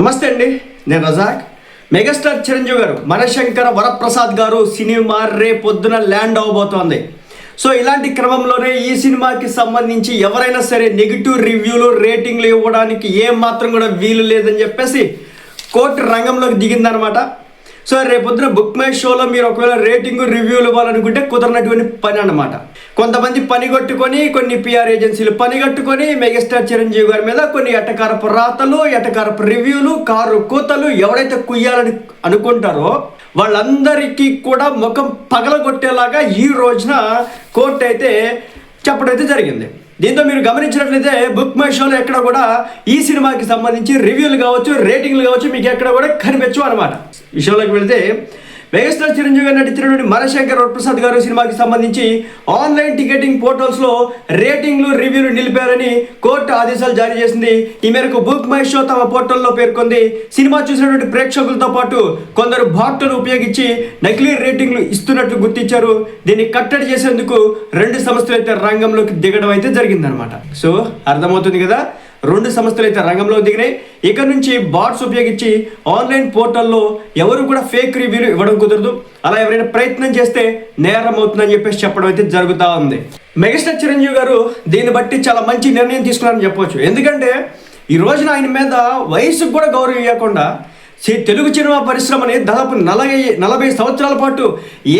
నమస్తే అండి, నేను రజాక్. మెగాస్టార్ చిరంజీవి గారు మనశంకర వరప్రసాద్ గారు సినిమా రేపొద్దున ల్యాండ్ అవ్వబోతోంది. సో ఇలాంటి క్రమంలోనే ఈ సినిమాకి సంబంధించి ఎవరైనా సరే నెగిటివ్ రివ్యూలు రేటింగ్లు ఇవ్వడానికి ఏం మాత్రం కూడా వీలు లేదని చెప్పేసి కోర్టు రంగంలోకి దిగిందనమాట. సో రేపొద్దున బుక్ మై షోలో మీరు ఒకవేళ రేటింగ్ రివ్యూలు ఇవ్వాలనుకుంటే కుదరనటువంటి పని అన్నమాట. కొంతమంది పని కట్టుకొని, కొన్ని పిఆర్ ఏజెన్సీలు పని కట్టుకొని మెగాస్టార్ చిరంజీవి గారి మీద కొన్ని ఎటకారపు రాతలు, ఎటకారపు రివ్యూలు, కారు కూతలు ఎవరైతే కుయ్యాలని అనుకుంటారో వాళ్ళందరికీ కూడా ముఖం పగలగొట్టేలాగా ఈ రోజున కోర్టు అయితే చెప్పడం అయితే జరిగింది. దీంతో మీరు గమనించినట్లయితే బుక్ మై షోలో ఎక్కడ కూడా ఈ సినిమాకి సంబంధించి రివ్యూలు కావచ్చు, రేటింగ్లు కావచ్చు మీకు ఎక్కడ కూడా కనిపించవు అనమాట. ఈ షోలోకి వెళితే మెగాస్టార్ చిరంజీవి గారు నటించినటువంటి మనశంకర వరప్రసాద్ గారు సినిమాకి సంబంధించి ఆన్లైన్ టికెటింగ్ పోర్టల్స్లో రేటింగ్లు రివ్యూలు నిలిపారని కోర్టు ఆదేశాలు జారీ చేసింది. ఈ మేరకు బుక్ మై షో తమ పోర్టల్లో పేర్కొంది. సినిమా చూసినటువంటి ప్రేక్షకులతో పాటు కొందరు బాట్లను ఉపయోగించి నకిలీ రేటింగ్లు ఇస్తున్నట్లు గుర్తించారు. దీన్ని కట్టడి చేసేందుకు 2 సంస్థలు అయితే రంగంలోకి దిగడం అయితే జరిగిందనమాట. సో అర్థమవుతుంది కదా, 2 సంస్థలు అయితే రంగంలోకి దిగినాయి. ఇక నుంచి బాట్స్ ఉపయోగించి ఆన్లైన్ పోర్టల్లో ఎవరు కూడా ఫేక్ రివ్యూలు ఇవ్వడం కుదరదు. అలా ఎవరైనా ప్రయత్నం చేస్తే నేరం అవుతుందని చెప్పేసి చెప్పడం అయితే జరుగుతూ ఉంది. మెగాస్టార్ చిరంజీవి గారు దీన్ని బట్టి చాలా మంచి నిర్ణయం తీసుకున్నారని చెప్పవచ్చు. ఎందుకంటే ఈ రోజున ఆయన మీద వయసుకు కూడా గౌరవం ఇవ్వకుండా తెలుగు సినిమా పరిశ్రమని దాదాపు 40 సంవత్సరాల పాటు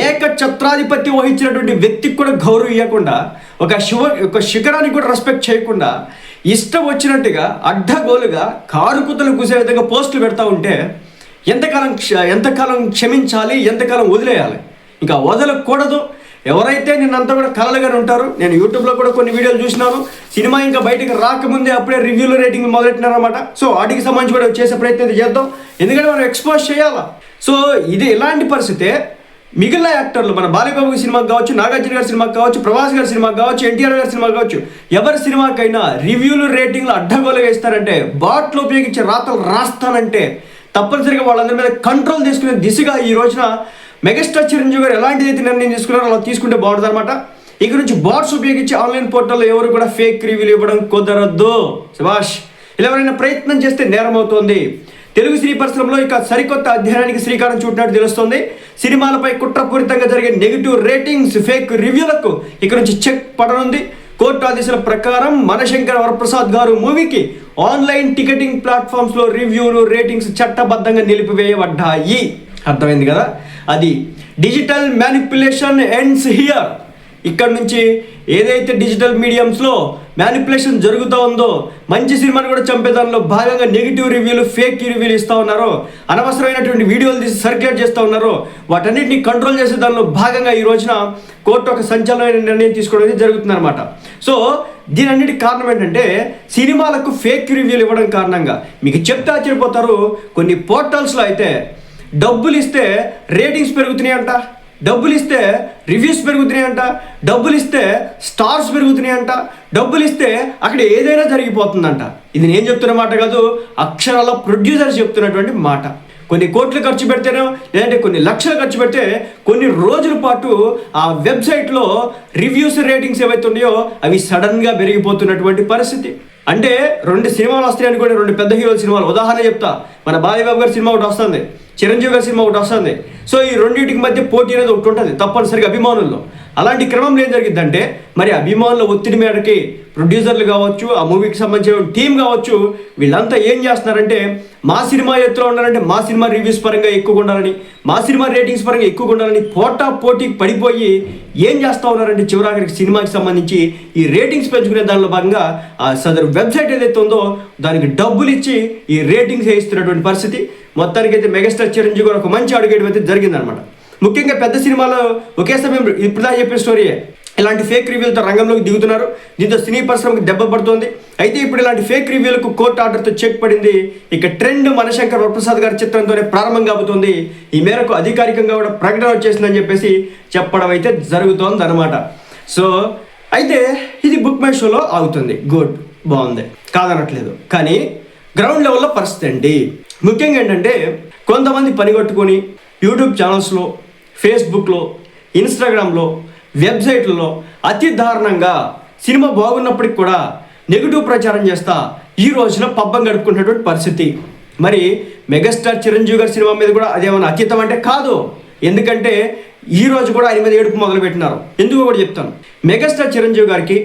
ఏకఛత్రాధిపత్యం వహించినటువంటి వ్యక్తికి కూడా గౌరవం ఇవ్వకుండా, ఒక శిఖరానికి కూడా రెస్పెక్ట్ చేయకుండా ఇష్టం వచ్చినట్టుగా అడ్డగోలుగా కారుకుతలు కూసే విధంగా పోస్టులు పెడతా ఉంటే ఎంతకాలం క్షమించాలి, ఎంతకాలం వదిలేయాలి? ఇంకా వదలకూడదు. ఎవరైతే నిన్నంతా కూడా కలలుగానే ఉంటారు. నేను యూట్యూబ్లో కూడా కొన్ని వీడియోలు చూసినాను. సినిమా ఇంకా బయటకు రాకముందే అప్పుడే రివ్యూలు రేటింగ్ మొదలెట్టినారన్నమాట. సో వాటికి సంబంధించి కూడా చేసే ప్రయత్నం చేద్దాం, ఎందుకంటే మనం ఎక్స్పోజ్ చేయాలా. సో ఇది ఎలాంటి పరిస్థితే మిగిలిన యాక్టర్లు, మన బాలయ్యబాబు సినిమాకి కావచ్చు, నాగార్జున గారి సినిమాకి కావచ్చు, ప్రభాస్ గారి సినిమాకి కావచ్చు, ఎన్టీఆర్ గారి సినిమాకి కావచ్చు, ఎవరి సినిమాకైనా రివ్యూలు రేటింగ్లు అడ్డగోలుగా ఇస్తారంటే, బాట్లు ఉపయోగించి రాతలు రాస్తానంటే తప్పనిసరిగా వాళ్ళందరి మీద కంట్రోల్ తీసుకునే దిశగా ఈ రోజున మెగాస్టార్ చిరంజీవి గారు ఎలాంటిదైతే నిర్ణయం తీసుకున్నారో అలా తీసుకుంటే బాగుంటుంది అనమాట. ఇక నుంచి బాట్స్ ఉపయోగించి ఆన్లైన్ పోర్టల్లో ఎవరు కూడా ఫేక్ రివ్యూలు ఇవ్వడం కుదరద్దు. శభాష్. ఇలా ఎవరైనా ప్రయత్నం చేస్తే నేరం అవుతుంది. తెలుగు సినీ పరిశ్రమలో ఇక సరికొత్త అధ్యయనానికి శ్రీకారం చుట్టినట్టు తెలుస్తోంది. సినిమాలపై కుట్రపూరితంగా జరిగే నెగిటివ్ రేటింగ్స్, ఫేక్ రివ్యూలకు ఇక నుంచి చెక్ పడనుంది. కోర్టు ఆదేశాల ప్రకారం మనశంకర వరప్రసాద్ గారు మూవీకి ఆన్లైన్ టికెటింగ్ ప్లాట్ఫామ్స్లో రివ్యూలు, రేటింగ్స్ చట్టబద్ధంగా నిలిపివేయబడ్డాయి. అర్థమైంది కదా, అది డిజిటల్ మ్యానిపులేషన్ ఎండ్స్ హియర్. ఇక్కడ నుంచి ఏదైతే డిజిటల్ మీడియంస్లో మ్యానిపులేషన్ జరుగుతూ ఉందో, మంచి సినిమాని కూడా చంపే దానిలో భాగంగా నెగిటివ్ రివ్యూలు, ఫేక్ రివ్యూలు ఇస్తూ ఉన్నారో, అనవసరమైనటువంటి వీడియోలు తీసి సర్క్యులేట్ చేస్తూ ఉన్నారో, వాటన్నిటిని కంట్రోల్ చేసే దానిలో భాగంగా ఈ రోజున కోర్టు ఒక సంచలనమైన నిర్ణయం తీసుకోవడం జరుగుతుంది అనమాట. సో దీని అన్నిటికి కారణం ఏంటంటే, సినిమాలకు ఫేక్ రివ్యూలు ఇవ్వడం కారణంగా మీకు చెప్తే ఆశ్చర్యపోతారు. కొన్ని పోర్టల్స్లో అయితే డబ్బులు ఇస్తే రేటింగ్స్ పెరుగుతున్నాయంట, డబ్బులు ఇస్తే రివ్యూస్ పెరుగుతున్నాయంట, డబ్బులు ఇస్తే స్టార్స్ పెరుగుతున్నాయంట, డబ్బులు ఇస్తే అక్కడ ఏదైనా జరిగిపోతుందంట. ఇది నేను చెప్తున్న మాట కాదు, అక్షరాల ప్రొడ్యూసర్స్ చెప్తున్నటువంటి మాట. కొన్ని కోట్లు ఖర్చు పెడితేనో, లేదంటే కొన్ని లక్షలు ఖర్చు పెడితే కొన్ని రోజుల పాటు ఆ వెబ్సైట్లో రివ్యూస్, రేటింగ్స్ ఏవైతే ఉన్నాయో అవి సడన్గా పెరిగిపోతున్నటువంటి పరిస్థితి. అంటే 2 సినిమాలు వస్తాయి అనుకోండి, 2 పెద్ద హీరోల సినిమాలు. ఉదాహరణ చెప్తా, మన బాలయ్యబాబు గారి సినిమా ఒకటి వస్తుంది, చిరంజీవి గారి సినిమా ఒకటి వస్తుంది. సో ఈ రెండింటికి మధ్య పోటీ అనేది ఒకటి ఉంటుంది తప్పనిసరిగా అభిమానుల్లో. అలాంటి క్రమంలో ఏం జరిగిద్దంటే, మరి అభిమానుల ఒత్తిడి మేరకి ప్రొడ్యూసర్లు కావచ్చు, ఆ మూవీకి సంబంధించిన టీం కావచ్చు, వీళ్ళంతా ఏం చేస్తున్నారంటే, మా సినిమా ఎత్తులో ఉండాలంటే మా సినిమా రివ్యూస్ పరంగా ఎక్కువగా ఉండాలని, మా సినిమా రేటింగ్స్ పరంగా ఎక్కువగా ఉండాలని పోటీకి పడిపోయి ఏం చేస్తూ ఉన్నారంటే, చివరాఖరికి సినిమాకి సంబంధించి ఈ రేటింగ్స్ పెంచుకునే దానిలో భాగంగా ఆ సదరు వెబ్సైట్ ఏదైతే ఉందో దానికి డబ్బులు ఇచ్చి ఈ రేటింగ్స్ వేయిస్తున్నటువంటి పరిస్థితి. మొత్తానికి అయితే మెగాస్టార్ చిరంజీవి గారు ఒక మంచి అడుగేయడం అయితే జరిగిందనమాట. ముఖ్యంగా పెద్ద సినిమాలో ఒకే సమయం ఇప్పుడు చెప్పిన స్టోరీయే ఇలాంటి ఫేక్ రివ్యూలతో రంగంలోకి దిగుతున్నారు. దీంతో సినీ పరిశ్రమకు దెబ్బ పడుతోంది. అయితే ఇప్పుడు ఇలాంటి ఫేక్ రివ్యూలకు కోర్టు ఆర్డర్తో చెక్ పడింది. ఇక ట్రెండ్ మనశంకర్ వరప్రసాద్ గారి చిత్రంతోనే ప్రారంభం కాబోతోంది. ఈ మేరకు అధికారికంగా కూడా ప్రకటన వచ్చేసిందని చెప్పేసి చెప్పడం అయితే జరుగుతోంది అనమాట. సో అయితే ఇది బుక్ మై షోలో ఆగుతుంది, గుడ్, బాగుంది, కాదనట్లేదు. కానీ గ్రౌండ్ లెవెల్లో పరిస్థితి అండి. ముఖ్యంగా ఏంటంటే, కొంతమంది పనిగట్టుకొని యూట్యూబ్ ఛానల్స్లో, ఫేస్బుక్లో, ఇన్స్టాగ్రామ్లో, వెబ్సైట్లలో అతి దారుణంగా సినిమా బాగున్నప్పటికి కూడా నెగిటివ్ ప్రచారం చేస్తా ఈ రోజున పబ్బం గడుపుకున్నటువంటి పరిస్థితి. మరి మెగాస్టార్ చిరంజీవి గారి సినిమా మీద కూడా అదేమన్నా అతీతం అంటే కాదు. ఎందుకంటే ఈ రోజు కూడా ఆయన మీద ఏడుపు మొదలు పెట్టినారు. ఎందుకు కూడా చెప్తాను. మెగాస్టార్ చిరంజీవి గారికి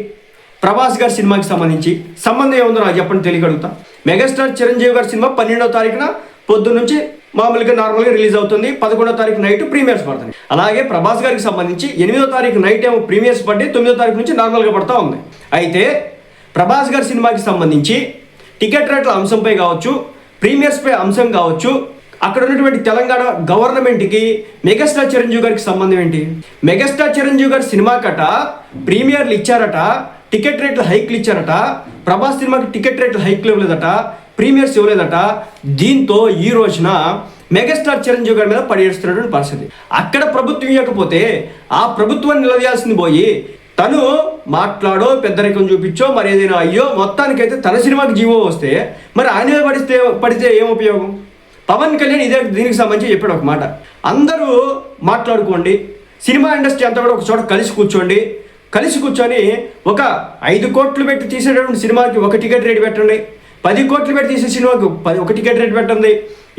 ప్రభాస్ గారి సినిమాకి సంబంధించి సంబంధం ఏముందో నాకు చెప్పండి, తెలియగలుగుతా. మెగాస్టార్ చిరంజీవి గారి సినిమా 12వ తారీఖున పొద్దున్న నుంచి మామూలుగా నార్మల్గా రిలీజ్ అవుతుంది. 11వ తారీఖు నైట్ ప్రీమియర్స్ పడుతుంది. అలాగే ప్రభాస్ గారికి సంబంధించి 8వ తారీఖు నైట్ ఏమో ప్రీమియర్స్ పడి 9వ తారీఖు నుంచి నార్మల్గా పడుతూ ఉంది. అయితే ప్రభాస్ గారి సినిమాకి సంబంధించి టికెట్ రేట్ల అంశంపై కావచ్చు, ప్రీమియర్స్పై అంశం కావచ్చు, అక్కడ ఉన్నటువంటి తెలంగాణ గవర్నమెంట్కి మెగాస్టార్ చిరంజీవి గారికి సంబంధం ఏంటి? మెగాస్టార్ చిరంజీవి గారి సినిమాకట ప్రీమియర్లు ఇచ్చారట, టికెట్ రేట్లు హైక్లు ఇచ్చారట. ప్రభాస్ సినిమాకి టికెట్ రేట్లు హైక్లు ఇవ్వలేదట, ప్రీమియర్స్ ఇవ్వలేదట. దీంతో ఈ రోజున మెగాస్టార్ చిరంజీవి గారి మీద పడేస్తున్నటువంటి పరిస్థితి. అక్కడ ప్రభుత్వం ఇవ్వకపోతే ఆ ప్రభుత్వాన్ని నిలదీయాల్సింది పోయి తను మాట్లాడో పెద్దరికం చూపించో మరి ఏదైనా అయ్యో మొత్తానికైతే తన సినిమాకి జీవో వస్తే మరి ఆయన పడితే ఏం ఉపయోగం? పవన్ కళ్యాణ్ దీనికి సంబంధించి చెప్పాడు ఒక మాట, అందరూ మాట్లాడుకోండి, సినిమా ఇండస్ట్రీ అంతా కూడా ఒక చోట కలిసి కూర్చొని ఒక 5 కోట్లు పెట్టి తీసేటటువంటి సినిమాకి ఒక టికెట్ రేట్ పెట్టండి, 10 కోట్లు పెట్టి తీసే సినిమాకి ఒక టికెట్ రేట్ పెట్టండి,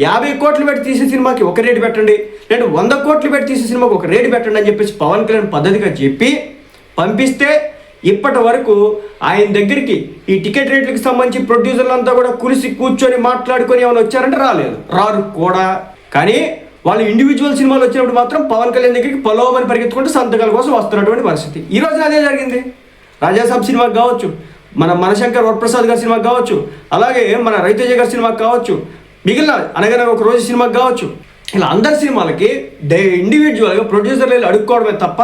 50 కోట్లు పెట్టి తీసే సినిమాకి ఒక రేటు పెట్టండి, లేదా 100 కోట్లు పెట్టి తీసే సినిమాకి ఒక రేటు పెట్టండి అని చెప్పేసి పవన్ కళ్యాణ్ పద్ధతిగా చెప్పి పంపిస్తే ఇప్పటి వరకు ఆయన దగ్గరికి ఈ టికెట్ రేట్లకు సంబంధించి ప్రొడ్యూసర్లు అంతా కూడా కూర్చొని మాట్లాడుకొని ఏమైనా వచ్చారంటే రారు కూడా. కానీ వాళ్ళు ఇండివిజువల్ సినిమాలు వచ్చినప్పుడు మాత్రం పవన్ కళ్యాణ్ దగ్గరికి పొలవమని పరిగెత్తుకుంటూ సంతకాల కోసం వస్తున్నటువంటి పరిస్థితి. ఈ రోజున అదే జరిగింది. రాజాసాబ్ సినిమాకి కావచ్చు, మన మనశంకర్ వరప్రసాద్ గారి సినిమాకి కావచ్చు, అలాగే మన రవితేజ గారి సినిమాకి కావచ్చు, మిగిలిన అనగానే ఒక రోజు సినిమాకి కావచ్చు, ఇలా అందరి సినిమాలకి ఇండివిజువల్గా ప్రొడ్యూసర్లు అడుక్కోవడమే తప్ప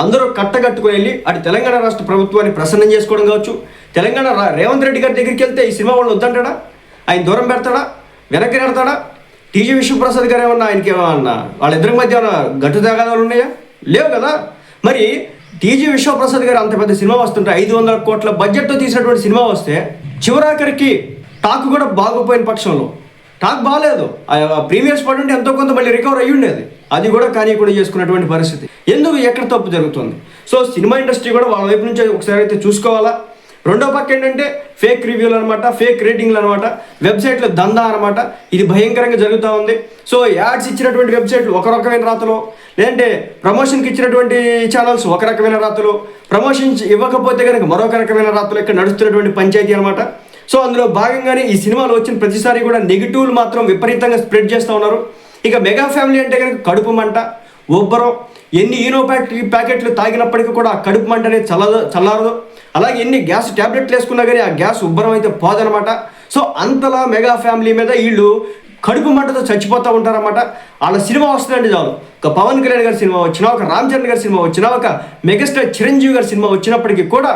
అందరూ కట్టగట్టుకుని వెళ్ళి అటు తెలంగాణ రాష్ట్ర ప్రభుత్వాన్ని ప్రసన్నం చేసుకోవడం కావచ్చు, తెలంగాణ రేవంత్ రెడ్డి గారి దగ్గరికి వెళ్తే ఈ సినిమా వాళ్ళు వద్దంటాడా, ఆయన దూరం పెడతాడా, వెనక్కి నెడతాడా? టీజీ విశ్వప్రసాద్ గారు ఏమన్నా ఆయనకి ఏమన్నా వాళ్ళిద్దరి మధ్య ఏమన్నా గట్టు తగాదాలు ఉన్నాయా? లేవు కదా. మరి టీజీ విశ్వప్రసాద్ గారు అంత పెద్ద సినిమా వస్తుంటే 500 కోట్ల బడ్జెట్తో తీసినటువంటి సినిమా వస్తే చివరాఖరికి టాక్ కూడా బాగోపోయిన పక్షంలో, టాక్ బాగాలేదు, ప్రీమియర్స్ పడి ఎంతో కొంత మళ్ళీ రికవర్ అయ్యి ఉండేది, అది కూడా కూడా చేసుకున్నటువంటి పరిస్థితి. ఎందుకు ఎక్కడ తప్పు జరుగుతుంది? సో సినిమా ఇండస్ట్రీ కూడా వాళ్ళ వైపు నుంచి ఒకసారి అయితే చూసుకోవాలా. రెండో పక్క ఏంటంటే ఫేక్ రివ్యూలు అనమాట, ఫేక్ రేటింగ్లు అనమాట, వెబ్సైట్లో దందా అనమాట, ఇది భయంకరంగా జరుగుతూ ఉంది. సో యాడ్స్ ఇచ్చినటువంటి వెబ్సైట్లు ఒక రకమైన రాతలు, లేదంటే ప్రమోషన్కి ఇచ్చినటువంటి ఛానల్స్ ఒక రకమైన రాతలు, ప్రమోషన్స్ ఇవ్వకపోతే కనుక మరొక రకమైన రాతలు ఇక్కడ నడుస్తున్నటువంటి పంచాయతీ అనమాట. సో అందులో భాగంగానే ఈ సినిమాలు వచ్చిన ప్రతిసారి కూడా నెగిటివ్లు మాత్రం విపరీతంగా స్ప్రెడ్ చేస్తూ ఉన్నారు. ఇక మెగా ఫ్యామిలీ అంటే కనుక కడుపు మంట, ఉబ్బరం, ఎన్ని ఈనో ప్యాకెట్లు తాగినప్పటికీ కూడా ఆ కడుపు మంట అనేది చల్లారదు. అలాగే ఎన్ని గ్యాస్ ట్యాబ్లెట్లు వేసుకున్నా కానీ ఆ గ్యాస్ ఉబ్బరం అయితే పోదనమాట. సో అంతలా మెగా ఫ్యామిలీ మీద వీళ్ళు కడుపు మంటతో చచ్చిపోతూ ఉంటారన్నమాట. వాళ్ళ సినిమా వస్తుందంటే చాలు, ఒక పవన్ కళ్యాణ్ గారి సినిమా వచ్చినా, ఒక రామ్ చరణ్ గారి సినిమా వచ్చినా, ఒక మెగాస్టార్ చిరంజీవి గారి సినిమా వచ్చినప్పటికీ కూడా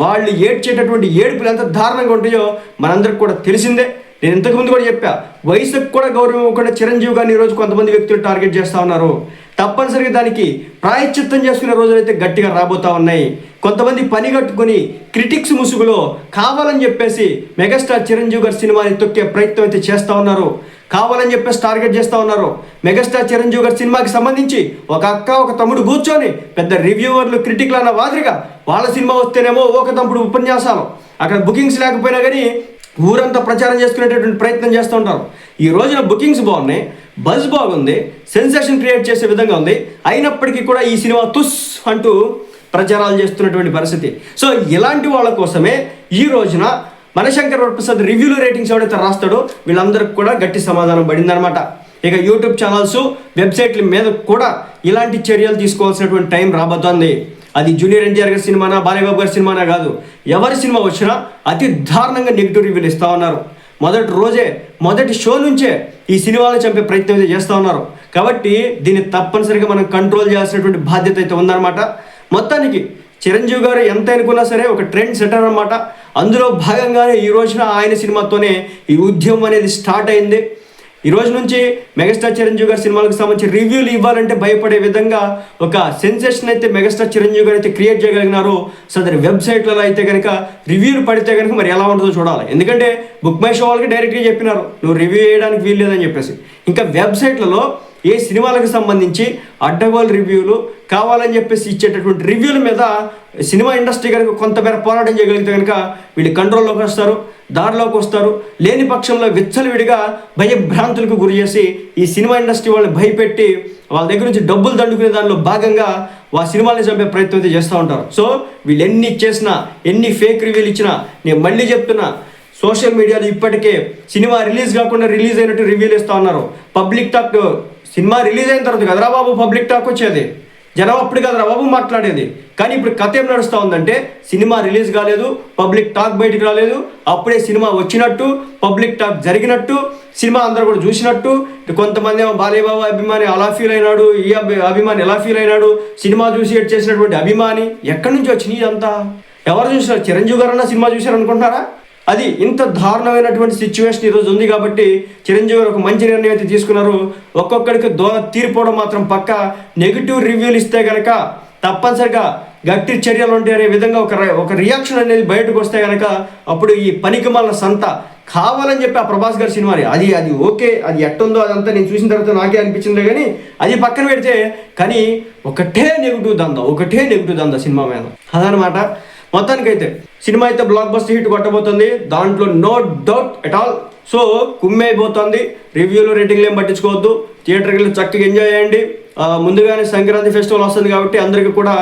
వాళ్ళు ఏడ్చేటటువంటి ఏడుపులు ఎంత దారుణంగా ఉంటాయో మనందరికి కూడా తెలిసిందే. నేను ఇంతకుముందు కూడా చెప్పా, వయసుకు కూడా గౌరవం ఇవ్వకుండా చిరంజీవి గారిని ఈరోజు కొంతమంది వ్యక్తులు టార్గెట్ చేస్తూ ఉన్నారు. తప్పనిసరిగా దానికి ప్రాయశ్చిత్తం చేసుకునే రోజులైతే గట్టిగా రాబోతూ ఉన్నాయి. కొంతమంది పని కట్టుకొని క్రిటిక్స్ ముసుగులో కావాలని చెప్పేసి మెగాస్టార్ చిరంజీవి గారి సినిమాని తొక్కే ప్రయత్నం అయితే చేస్తూ ఉన్నారు, కావాలని చెప్పేసి టార్గెట్ చేస్తూ ఉన్నారు. మెగాస్టార్ చిరంజీవి గారి సినిమాకి సంబంధించి ఒక అక్క ఒక తమ్ముడు కూర్చొని పెద్ద రివ్యూవర్లు క్రిటిక్లు అన్న మాదిరిగా వాళ్ళ సినిమా వస్తేనేమో ఒక తమ్ముడు ఉపన్యాసాలు, అక్కడ బుకింగ్స్ లేకపోయినా కానీ ఊరంతా ప్రచారం చేసుకునేటటువంటి ప్రయత్నం చేస్తూ ఉంటారు. ఈ రోజున బుకింగ్స్ బాగున్నాయి, బజ్ బాగుంది, సెన్సేషన్ క్రియేట్ చేసే విధంగా ఉంది, అయినప్పటికీ కూడా ఈ సినిమా తుస్ అంటూ ప్రచారాలు చేస్తున్నటువంటి పరిస్థితి. సో ఇలాంటి వాళ్ళ కోసమే ఈ రోజున మనశంకర్ వరప్రసాద్ రివ్యూలు రేటింగ్స్ ఎవడైతే రాస్తాడో వీళ్ళందరికీ కూడా గట్టి సమాధానం పడిందనమాట. ఇక యూట్యూబ్ ఛానల్స్, వెబ్సైట్ల మీద కూడా ఇలాంటి చర్యలు తీసుకోవాల్సినటువంటి టైం రాబోతోంది. అది జూనియర్ ఎన్టీఆర్ గారి సినిమానా, బాలయ్యబాబు గారి సినిమానా కాదు, ఎవరి సినిమా వచ్చినా అతి దారుణంగా నెగిటివ్ రివ్యూలు ఇస్తూ ఉన్నారు. మొదటి షో నుంచే ఈ సినిమాలను చంపే ప్రయత్నం అయితే చేస్తూ ఉన్నారు. కాబట్టి దీన్ని తప్పనిసరిగా మనం కంట్రోల్ చేయాల్సినటువంటి బాధ్యత అయితే ఉందన్నమాట. మొత్తానికి చిరంజీవి గారు ఎంత అనుకున్నా సరే ఒక ట్రెండ్ సెటర్ అనమాట. అందులో భాగంగానే ఈ రోజున ఆయన సినిమాతోనే ఈ ఉద్యమం అనేది స్టార్ట్ అయింది. ఈ రోజు నుంచి మెగాస్టార్ చిరంజీవి గారి సినిమాలకు సంబంధించి రివ్యూలు ఇవ్వాలంటే భయపడే విధంగా ఒక సెన్సేషన్ అయితే మెగాస్టార్ చిరంజీవి గారు అయితే క్రియేట్ చేయగలిగినారు. సదరి వెబ్సైట్లలో అయితే కనుక రివ్యూలు పడితే కనుక మరి ఎలా ఉంటుందో చూడాలి. ఎందుకంటే బుక్ మై షో వాళ్ళకి డైరెక్ట్గా చెప్పినారు నువ్వు రివ్యూ చేయడానికి వీలు లేదని చెప్పేసి. ఇంకా వెబ్సైట్లలో ఏ సినిమాలకు సంబంధించి అడ్డగోలు రివ్యూలు కావాలని చెప్పేసి ఇచ్చేటటువంటి రివ్యూల మీద సినిమా ఇండస్ట్రీ కనుక కొంతమేర పోరాటం చేయగలిగితే కనుక వీళ్ళు కంట్రోల్లోకి వస్తారు. దారిలోకి వస్తారు. లేని పక్షంలో విచ్చలవిడిగా భయభ్రాంతులకు గురి చేసి ఈ సినిమా ఇండస్ట్రీ వాళ్ళని భయపెట్టి వాళ్ళ దగ్గర నుంచి డబ్బులు దండుకునే దానిలో భాగంగా ఆ సినిమాని చంపే ప్రయత్నం అయితే చేస్తూ ఉంటారు. సో వీళ్ళు ఎన్ని చేసినా, ఎన్ని ఫేక్ రివ్యూలు ఇచ్చినా, నేను మళ్ళీ చెప్తున్నా, సోషల్ మీడియాలో ఇప్పటికే సినిమా రిలీజ్ కాకుండా రిలీజ్ అయినట్టు రివ్యూలు ఇస్తూ ఉన్నారు. పబ్లిక్ టాక్ సినిమా రిలీజ్ అయిన తర్వాత కదరా బాబు పబ్లిక్ టాక్ వచ్చేది, జనం అప్పుడు కదరా బాబు మాట్లాడేది. కానీ ఇప్పుడు కథ ఏం నడుస్తూ ఉందంటే సినిమా రిలీజ్ కాలేదు, పబ్లిక్ టాక్ బయటకు రాలేదు, అప్పుడే సినిమా వచ్చినట్టు, పబ్లిక్ టాక్ జరిగినట్టు, సినిమా అందరూ కూడా చూసినట్టు. కొంతమంది ఏమో బాలేబాబు అభిమాని అలా ఫీల్ అయినాడు, ఈ అభిమాని ఎలా ఫీల్ అయినాడు, సినిమా చూసి ఎడ్ చేసినటువంటి అభిమాని. ఎక్కడి నుంచి వచ్చినాయి ఇదంతా? ఎవరు చూసినారు? చిరంజీవి గారన్నా సినిమా చూశారు అనుకుంటున్నారా? అది ఇంత దారుణమైనటువంటి సిచ్యువేషన్ ఈరోజు ఉంది. కాబట్టి చిరంజీవి గారు ఒక మంచి నిర్ణయం అయితే తీసుకున్నారు. ఒక్కొక్కడికి దూర తీరిపోవడం మాత్రం పక్క. నెగిటివ్ రివ్యూలు ఇస్తే కనుక తప్పనిసరిగా గట్టి చర్యలు ఉంటాయి అనే విధంగా ఒక రియాక్షన్ అనేది బయటకు వస్తే కనుక అప్పుడు ఈ పనికిమాలిన సంత కావాలని చెప్పి ఆ ప్రభాస్ గారి సినిమాని అది ఓకే, అది ఎట్టుందో అదంతా నేను చూసిన తర్వాత నాకే అనిపించింది. కానీ అది పక్కన పెడితే కానీ ఒకటే నెగిటివ్ దందా సినిమా మీద. అదనమాట. మొత్తానికైతే సినిమా అయితే బ్లాక్ బస్టర్ హిట్ కొట్టబోతుంది, దాంట్లో no doubt at all. So కుమ్మి అయిపోతుంది. రివ్యూలు రేటింగ్లు ఏం పట్టించుకోవద్దు, థియేటర్కి వెళ్ళి చక్కగా ఎంజాయ్ చేయండి. ముందుగానే సంక్రాంతి ఫెస్టివల్ వస్తుంది కాబట్టి అందరికీ కూడా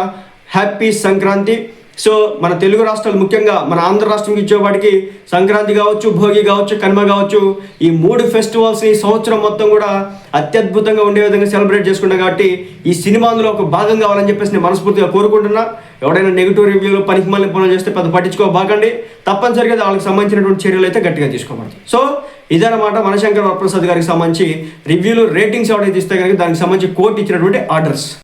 హ్యాపీ సంక్రాంతి. సో మన తెలుగు రాష్ట్రాలు, ముఖ్యంగా మన ఆంధ్ర రాష్ట్రంకి ఇచ్చేవాడికి సంక్రాంతి కావచ్చు, భోగి కావచ్చు, కనుమ కావచ్చు, ఈ 3 ఫెస్టివల్స్ని సంవత్సరం మొత్తం కూడా అత్యద్భుతంగా ఉండే విధంగా సెలబ్రేట్ చేసుకుంటాం. కాబట్టి ఈ సినిమా అందులో ఒక భాగం కావాలని చెప్పేసి నేను మనస్ఫూర్తిగా కోరుకుంటున్నా. ఎవడైనా నెగిటివ్ రివ్యూలు పనికిమాలిన పనులు చేస్తే పెద్ద పట్టించుకోబాకండి. తప్పనిసరిగా వాళ్ళకి సంబంధించినటువంటి చర్యలు అయితే గట్టిగా తీసుకోబడతాయి. సో ఇదన్నమాట మనశంకర్ వరప్రసాద్ గారికి సంబంధించి రివ్యూలు రేటింగ్స్ ఎవరైతే ఇస్తే కనుక దానికి సంబంధించి కోర్టు ఇచ్చినటువంటి ఆర్డర్స్.